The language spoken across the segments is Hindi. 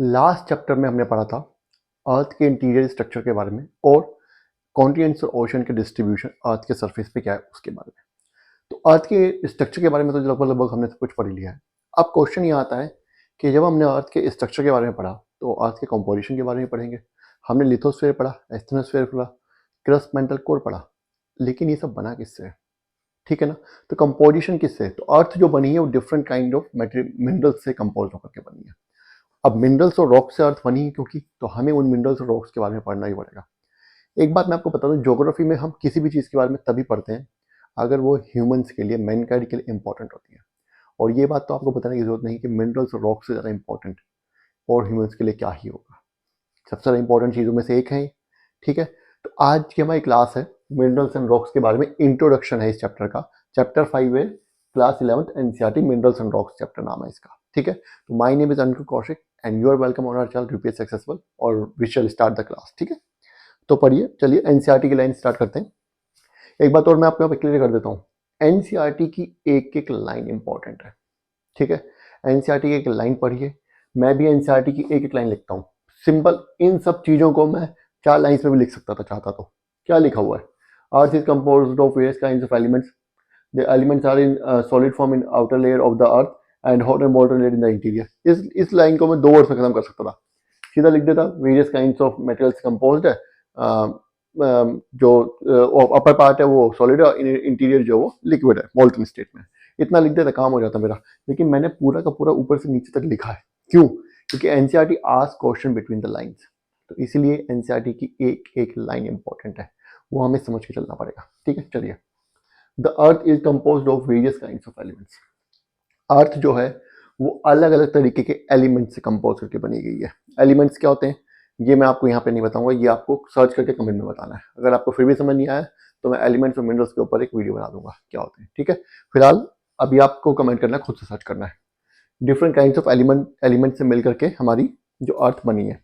लास्ट चैप्टर में हमने पढ़ा था अर्थ के इंटीरियर स्ट्रक्चर के बारे में और कॉन्टिनेंट्स और ओशन के डिस्ट्रीब्यूशन अर्थ के सरफेस पे क्या है उसके बारे में। तो अर्थ के स्ट्रक्चर के बारे में तो लगभग हमने सब कुछ पढ़ लिया है। अब क्वेश्चन ये आता है कि जब हमने अर्थ के स्ट्रक्चर के बारे में पढ़ा तो अर्थ के कंपोजिशन के बारे में पढ़ेंगे। हमने लिथोस्फीयर पढ़ा, एस्थेनोस्फीयर पढ़ा, क्रस्ट मेंटल कोर पढ़ा, लेकिन ये सब बना किससे है? ठीक है ना। तो कंपोजिशन किससे है? तो अर्थ जो बनी है वो डिफरेंट काइंड ऑफ मिनरल्स से कंपोज होकर के बनी है। अब मिनरल्स और रॉक से अर्थ बनी है क्योंकि, तो हमें उन मिनरल्स और रॉक्स के बारे में पढ़ना ही पड़ेगा। एक बात मैं आपको बता दूं, ज्योग्राफी में हम किसी भी चीज़ के बारे में तभी पढ़ते हैं अगर वो ह्यूमंस के लिए, मैनकाइंड के लिए इंपॉर्टेंट होती है। और ये बात तो आपको बताने की जरूरत नहीं कि मिनरल्स और रॉक्स से ज़्यादा इंपॉर्टेंट और ह्यूमंस के लिए क्या ही होगा। सबसे ज़्यादा इंपॉर्टेंट चीज़ों में से एक है। ठीक है, तो आज की हमारी क्लास है मिनरल्स एंड रॉक्स के बारे में, इंट्रोडक्शन है इस चैप्टर का। चैप्टर 5 है, class 11th NCERT minerals and rocks chapter नाम है इसका। ठीक है, तो my name is Ankur Kaushik and you are welcome on our channel UPSC successful और we shall start the class. ठीक है, तो पढ़िए, चलिए एनसीईआरटी की लाइन स्टार्ट करते हैं। एक बात और मैं आपको यहाँ पे क्लियर कर देता हूँ, एनसीईआरटी की एक एक लाइन इंपॉर्टेंट है। ठीक है, एनसीईआरटी की एक लाइन पढ़िए, मैं भी एनसीईआरटी की एक एक लाइन लिखता हूँ। सिंपल, इन सब चीज़ों को मैं 4 लाइन्स में भी लिख सकता था चाहता तो। क्या लिखा हुआ है? Earth is composed of various kinds of elements, the elements are in solid form in outer layer of the earth and hot and molten layer in the interior. इस लाइन को मैं 2 वर्ड्स में खत्म कर सकता था, सीधा लिख देता various kinds of materials composed है, जो अपर पार्ट है वो सॉलिड है, इंटीरियर जो वो लिक्विड है, मोल्टन स्टेट में। इतना लिख देता, काम हो जाता मेरा। लेकिन मैंने पूरा का पूरा ऊपर से नीचे तक लिखा है। क्यों? क्योंकि NCERT ask question between the lines, तो इसीलिए एनसीईआरटी की एक एक लाइन इंपॉर्टेंट है, वो हमें समझ के चलना पड़ेगा। ठीक है, चलिए। The earth is composed of various kinds of elements. Earth जो है वो अलग अलग तरीके के एलिमेंट्स से कंपोज करके बनी गई है। एलिमेंट्स क्या होते हैं ये मैं आपको यहाँ पे नहीं बताऊंगा, ये आपको सर्च करके कमेंट में बताना है। अगर आपको फिर भी समझ नहीं आया तो मैं एलिमेंट्स और मिनरल्स के ऊपर एक वीडियो बना दूंगा क्या होते हैं। ठीक है, फिलहाल अभी आपको कमेंट करना है, खुद से सर्च करना है। डिफरेंट काइंड्स ऑफ एलिमेंट से मिल करके हमारी जो अर्थ बनी है।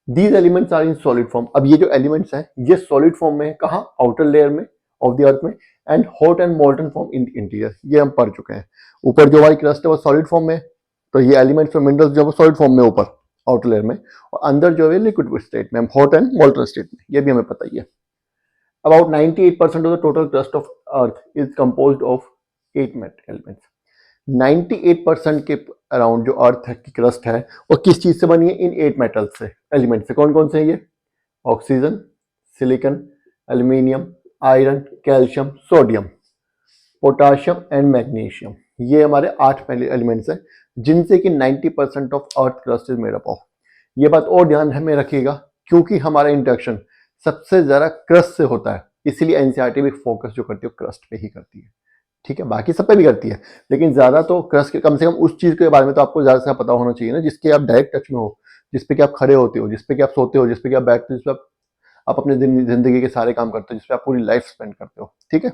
These elements are in solid form. अब ये जो एलिमेंट्स हैं ये सॉलिड फॉर्म में है, कहाँ? आउटर लेयर में ऑफ द अर्थ में, and hot and molten form in interior, ये हम पढ़ चुके हैं। ऊपर जो हमारी क्रस्ट है वो सॉलिड फॉर्म में, तो ये एलिमेंट्स और मिनरल्स जो है सॉलिड फॉर्म में ऊपर आउटर लेयर में, और अंदर जो है लिक्विड स्टेट में, हॉट एंड मोल्टन स्टेट में, ये भी हमें पता ही है। About 98% of the total crust of earth is composed of 8 elements. 98% के अराउंड जो अर्थ की क्रस्ट है वो किस चीज से बनी है? इन 8 मेटल्स से, एलिमेंट से। कौन कौन से हैं ये? Oxygen, silicon, aluminium, iron, calcium, sodium, potassium and magnesium. ये हमारे 8 पहले एलिमेंट्स हैं जिनसे कि 90% of earth crust is made up of. ये बात और ध्यान में रखिएगा क्योंकि हमारा इंटरेक्शन सबसे ज्यादा क्रस्ट से होता है, इसीलिए एनसीईआरटी भी फोकस जो करती है क्रस्ट पे ही करती है। ठीक है, बाकी सब पे भी करती है लेकिन ज्यादा तो क्रस्ट के, कम से कम उस चीज के बारे में तो आपको ज्यादा से पता होना चाहिए ना जिसके आप डायरेक्ट टच में हो, जिसपे कि आप खड़े होते हो, जिसपे कि आप सोते हो, जिसपे कि आप बैठते हो, जिसपे आप अपने जिंदगी के सारे काम करते हो, जिसपे आप पूरी लाइफ स्पेंड करते हो। ठीक है,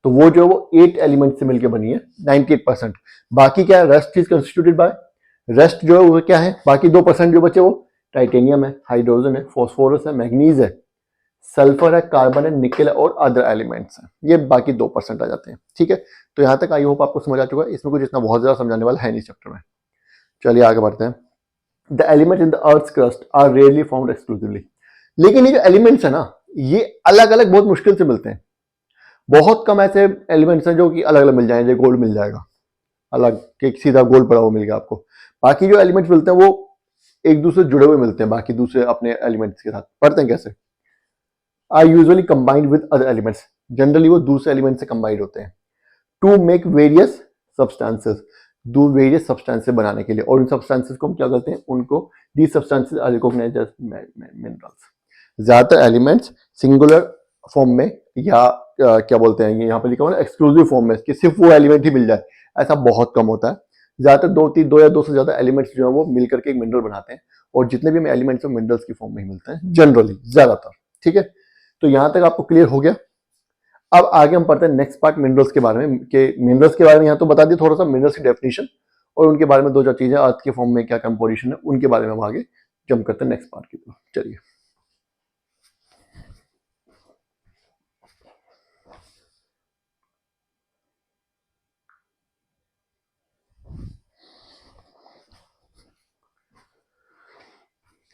तो वो जो है वो 8 एलिमेंट से मिलकर बनी है 98%। बाकी क्या है? Rest is constituted by, rest जो है वो क्या है? बाकी 2% जो बचे वो टाइटेनियम है, हाइड्रोजन है, फॉस्फोरस है, मैग्नीज है, सल्फर है, कार्बन है, निकल है और अदर एलिमेंट्स हैं। ये बाकी 2% आ जाते हैं। ठीक है, तो यहां तक आई होप आपको समझ आ चुका है। इसमें कुछ इतना बहुत ज्यादा समझाने वाला है नहीं चैप्टर में। चलिए आगे बढ़ते हैं। The element in the earth crust are rarely found exclusively. लेकिन ये जो एलिमेंट्स है ना, ये अलग अलग बहुत मुश्किल से मिलते हैं। बहुत कम ऐसे एलिमेंट्स हैं जो कि अलग अलग मिल जाएंगे। गोल्ड मिल जाएगा अलग, कि सीधा गोल्ड पड़ा हुआ मिल गया आपको। बाकी जो एलिमेंट्स मिलते हैं वो एक दूसरे से जुड़े हुए मिलते हैं, बाकी दूसरे अपने एलिमेंट्स के साथ। पढ़ते हैं कैसे? Are usually combined with other elements. Generally वो दूसरे एलिमेंट से कंबाइंड होते हैं टू मेक वेरियस सब्सटेंसेस, दो वेरियस सब्सटेंसेस बनाने के लिए। और उन सब्सटेंसेस को हम क्या करते हैं? उनको these substances are recognised as minerals. ज्यादातर एलिमेंट्स सिंगुलर फॉर्म में या क्या बोलते हैं, यहाँ पे लिखा हुआ है एक्सक्लूसिव फॉर्म में, कि सिर्फ वो एलिमेंट ही मिल जाए, ऐसा बहुत कम होता है। ज्यादातर दो या दो से ज्यादा एलिमेंट्स जो है वो मिलकर के एक मिनरल बनाते हैं, और जितने भी हमें एलिमेंट्स हैं मिनरल्स की फॉर्म में ही मिलते हैं जनरली, ज्यादातर। ठीक है, तो यहां तक आपको क्लियर हो गया। अब आगे हम पढ़ते हैं नेक्स्ट पार्ट मिनरल्स के बारे में, कि मिनरल्स के बारे में यहाँ तो बता दिया थोड़ा सा, मिनरल्स की डेफिनेशन और उनके बारे में 2-4 चीजें, अर्थ के फॉर्म में क्या कंपोजिशन है, उनके बारे में हम आगे जंप करते हैं नेक्स्ट पार्ट की तरफ। चलिए,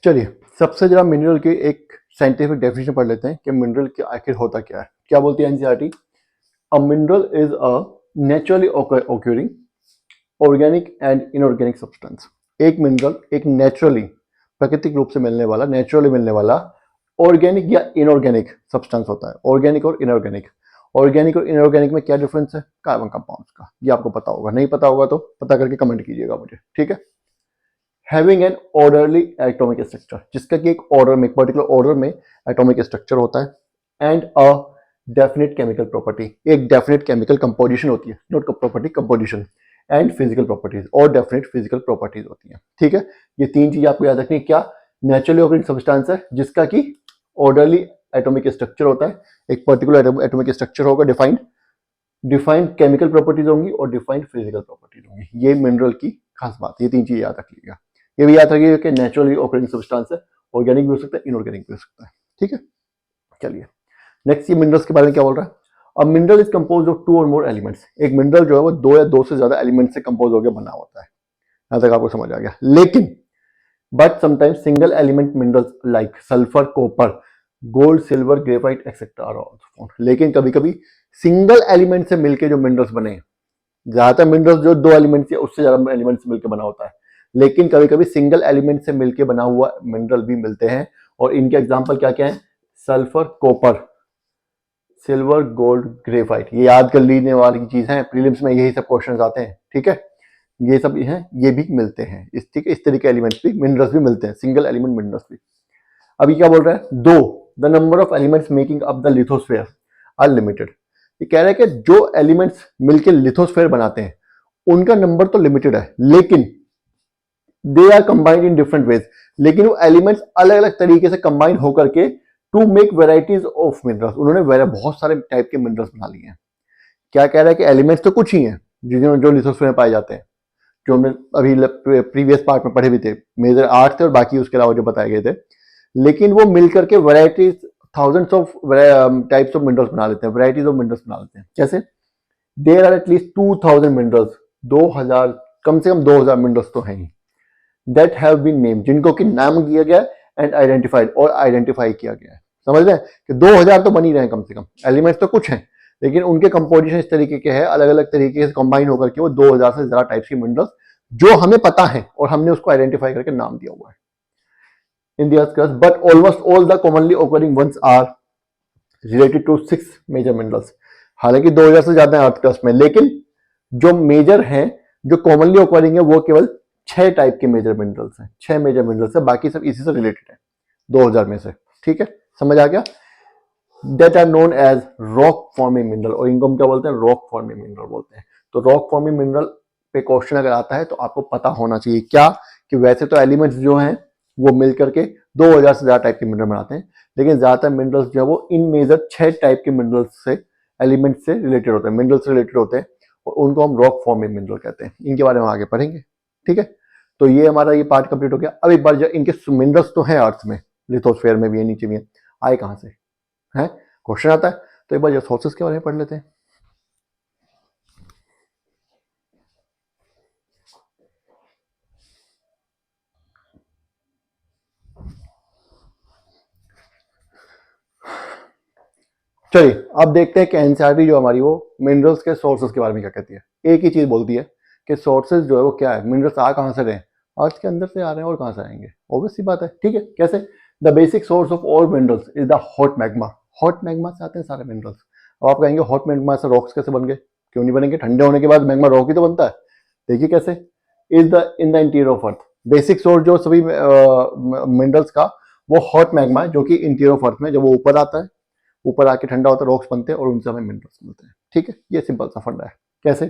चलिए सबसे जरा मिनरल की एक साइंटिफिक डेफिनेशन पढ़ लेते हैं कि मिनरल की आखिर होता क्या है। क्या बोलती है NCERT? A mineral is a naturally occurring organic and inorganic substance. एक मिनरल एक नेचुरली प्राकृतिक रूप से मिलने वाला, नेचुरली मिलने वाला ऑर्गेनिक या इनऑर्गेनिक सब्सटेंस होता है। ऑर्गेनिक और इनऑर्गेनिक, ऑर्गेनिक और इनऑर्गेनिक में क्या डिफरेंस है? कार्बन कंपाउंड्स का। ये आपको पता होगा, नहीं पता होगा तो पता करके कमेंट कीजिएगा मुझे, ठीक है। Having an orderly atomic structure, जिसका कि एक ऑर्डर में, एक पर्टिकुलर ऑर्डर में एटॉमिक स्ट्रक्चर होता है। And a definite chemical property, एक डेफिनेट केमिकल कंपोजिशन होती है, not property, composition. And physical properties, और डेफिनेट फिजिकल प्रॉपर्टीज होती हैं, ठीक है। ये तीन चीज आपको याद रखनी है। क्या? नेचुरली ऑकरिंग सब्सटेंस है जिसका कि ऑर्डरली एटॉमिक स्ट्रक्चर होता है, एक पर्टिकुलर एटॉमिक स्ट्रक्चर होगा, डिफाइंड केमिकल प्रॉपर्टीज होंगी और डिफाइंड फिजिकल प्रॉपर्टीज होंगी। ये मिनरल की खास बात है, ये तीन चीज याद रखिएगा। ये भी याद रखिएगा कि नेचुरली ऑकरिंग सब्सटेंस है, ऑर्गेनिक भी हो सकता है, इनऑर्गेनिक भी हो सकता है, ठीक है। चलिए नेक्स्ट, ये मिनरल्स के बारे में क्या बोल रहा है? अब mineral is compose of two or more elements. एक मिनरल जो है वो दो या दो से ज्यादा एलिमेंट से कंपोज होकर बना होता है। यहां तक आपको समझ आ गया। लेकिन but sometimes single element minerals like sulphur, copper, gold, silver, graphite etcetera are also found. लेकिन कभी कभी सिंगल एलिमेंट से मिलकर जो मिनरल्स बने हैं, ज्यादातर मिनरल्स जो दो एलिमेंट से उससे ज्यादा एलिमेंट से मिलकर बना होता है, लेकिन कभी कभी सिंगल एलिमेंट से मिलकर बना हुआ मिनरल भी मिलते हैं। और इनके एग्जांपल क्या क्या है? Sulphur, copper, silver, gold, graphite. ये याद कर लीजिए वाली चीज है, प्रीलिम्स में यही सब क्वेश्चंस आते हैं, ठीक है। ये सब हैं, ये भी मिलते हैं, इस तरीके एलिमेंट्स भी, मिनरल्स भी मिलते हैं, सिंगल एलिमेंट मिनरल्स भी। अभी क्या बोल रहा है? Though the number of elements making up the lithosphere are limited. ये कह रहा है कि जो एलिमेंट्स मिलकर लिथोस्फेयर बनाते हैं उनका नंबर तो लिमिटेड है, लेकिन they are combined in different ways. लेकिन वो एलिमेंट्स अलग अलग तरीके से कंबाइन होकर के to make varieties of minerals, उन्होंने बहुत सारे टाइप के मिनरल्स बना लिए हैं। क्या कह रहा है कि एलिमेंट्स तो कुछ ही हैं जो लिथोस्फेयर में पाए जाते हैं, जो हमने अभी प्रीवियस पार्ट में पढ़े भी थे। मेजर 8 थे और बाकी उसके अलावा जो बताए गए थे। लेकिन वो मिलकर के varieties, thousands of types of minerals बना लेते हैं, वैरायटीज ऑफ मिनरल्स बना लेते हैं। कैसे? देयर आर एटलीस्ट 2000 मिनरल्स, 2000, कम से कम 2000 मिनरल्स तो हैं ही, दैट हैव बीन नेम, जिनको कि नाम दिया गया एंड आइडेंटिफाइड, और आइडेंटिफाई किया गया है। समझ रहे हैं कि 2000 तो बन ही रहे हैं कम से कम। एलिमेंट्स तो कुछ हैं, लेकिन उनके कंपोजिशन इस तरीके के हैं, अलग अलग तरीके से कंबाइन होकर के वो 2000 से ज्यादा टाइप्स की मिनरल्स जो हमें पता है और हमने उसको आइडेंटिफाई करके नाम दिया हुआ है in the earth crust. But almost all the commonly occurring ones are related to 6 major minerals. हालांकि 2000 से ज्यादा है अर्थ क्रस्ट में, लेकिन जो मेजर हैं, जो कॉमनली ऑकरिंग है, वो केवल 6 टाइप के मेजर मिनरल्स हैं, 6 मेजर मिनरल्स है, बाकी सब इसी से रिलेटेड है 2000 में से, ठीक है। समझ आ गया? That are known as rock forming mineral, और इनको हम क्या बोलते हैं? रॉक फॉर्मिंग मिनरल बोलते हैं। तो रॉक फॉर्मिंग मिनरल पे क्वेश्चन अगर आता है तो आपको पता होना चाहिए क्या, कि वैसे तो एलिमेंट्स जो हैं वो मिलकर के 2000 से ज्यादा टाइप के मिनरल बनाते हैं, लेकिन ज्यादातर मिनरल्स जो है वो इन मेजर 6 टाइप के मिनरल्स से, एलिमेंट से रिलेटेड होते हैं, मिनरल से रिलेटेड होते हैं, और उनको हम रॉक फॉर्मिंग मिनरल कहते हैं। इनके बारे में आगे पढ़ेंगे, ठीक है। तो ये हमारा ये पार्ट कंप्लीट हो गया। अब एक बार जो इनके मिनरल्स तो हैं अर्थ में, लिथोस्फेयर में भी है, नीचे भी है, आए कहां से है, क्वेश्चन आता है। तो एक बार सोर्सेस के बारे में पढ़ लेते हैं। चलिए अब देखते हैं कि एनसीईआरटी जो हमारी वो मिनरल्स के सोर्सेस के बारे में क्या कहती है। एक ही चीज बोलती है कि सोर्सेस जो है वो क्या है, मिनरल्स आ कहां से रहे हैं? अर्थ के अंदर से आ रहे हैं, और कहां से आएंगे? ऑब्वियस सी बात है, ठीक है। कैसे? The basic source of all minerals is the hot magma. Hot magma से आते हैं सारे मिनरल्स। अब आप कहेंगे हॉट मैग्मा से रॉक्स कैसे बन गए? क्यों नहीं बनेंगे? ठंडे होने के बाद मैग्मा रॉक ही तो बनता है। देखिए कैसे। Is the in the interior of earth, basic source जो सभी मिनरल्स का वो हॉट मैग्मा है, जो कि इंटीरियर ऑफ अर्थ में जब वो ऊपर आता है, ऊपर आके ठंडा होता है, रॉक्स बनते हैं और उनसे हमें मिनरल्स मिलते हैं, ठीक है। ये सिंपल सा फंडा है। कैसे?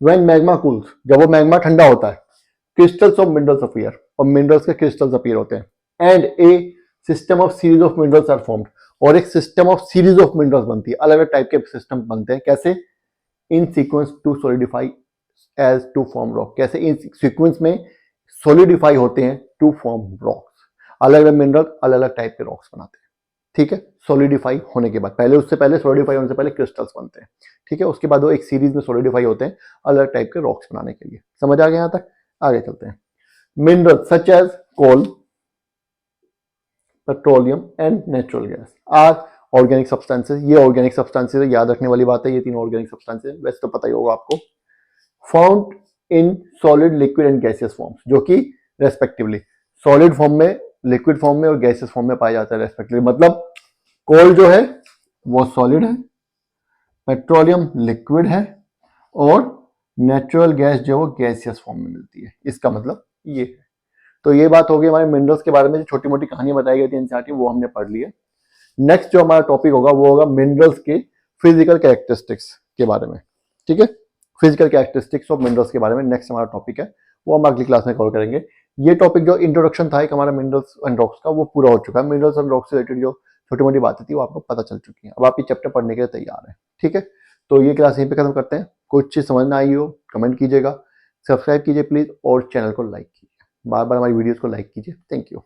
व्हेन मैग्मा कूल्स, जब वो मैग्मा ठंडा होता है, क्रिस्टल्स ऑफ मिनरल्स अपीयर, और मिनरल्स के क्रिस्टल्स अपीयर होते हैं। And a system of series of minerals are formed, और एक system of series of minerals बनती है, अलग अलग टाइप के सिस्टम बनते हैं। कैसे? In sequence to solidify as to form rock. कैसे? इन सीक्वेंस में सॉलिडिफाई होते हैं टू फॉर्म रॉक्स। अलग अलग मिनरल अलग अलग टाइप के रॉक्स बनाते हैं, ठीक है। सॉलिडिफाई होने के बाद, पहले उससे पहले सॉलिडिफाई होने से पहले क्रिस्टल्स बनते हैं, ठीक है। उसके बाद वो एक सीरीज में सॉलिडिफाई होते हैं अलग टाइप के रॉक्स बनाने के लिए। समझ आ गया? यहां तक आगे चलते हैं। Mineral such as coal, petroleum and natural gas are organic substances. ये ऑर्गेनिक सब्सटेंसेस है, याद रखने वाली बात है, ये तीन ऑर्गेनिक सब्सटेंसेस वैसे तो पता ही होगा आपको। Found in solid, liquid and gaseous forms, जो कि रेस्पेक्टिवली सॉलिड फॉर्म में, लिक्विड फॉर्म में और गैसियस फॉर्म में पाया जाता है रेस्पेक्टिवली। मतलब कोल जो है वो सॉलिड है, पेट्रोलियम लिक्विड है और नेचुरल गैस जो वो गैसियस फॉर्म में मिलती है। इसका मतलब ये है। तो ये बात होगी हमारे मिनरल्स के बारे में, जो छोटी मोटी कहानियां बताई गई थी एनसीईआरटी, वो हमने पढ़ ली है। नेक्स्ट जो हमारा टॉपिक होगा वो होगा मिनरल्स के फिजिकल कैरेक्टरिस्टिक्स के बारे में। ठीक है, फिजिकल कैरेक्टरिस्टिक्स ऑफ मिनरल्स के बारे में नेक्स्ट हमारा टॉपिक है, वो हम अगली क्लास में कवर करेंगे। ये टॉपिक जो इंट्रोडक्शन था एक हमारा मिनरल्स एंड रॉक्स का, वो पूरा हो चुका है। मिनरल्स एंड रॉक्स से रिलेटेड जो छोटी मोटी बातें थी वो आपको पता चल चुकी हैं। अब आप ये चैप्टर पढ़ने के लिए तैयार हैं। ठीक है, तो ये क्लास यहीं पे खत्म करते हैं। कुछ चीज समझ ना आई हो कमेंट कीजिएगा, सब्सक्राइब कीजिए प्लीज और चैनल को लाइक कीजिए, बार बार हमारी वीडियोस को लाइक कीजिए। Thank you.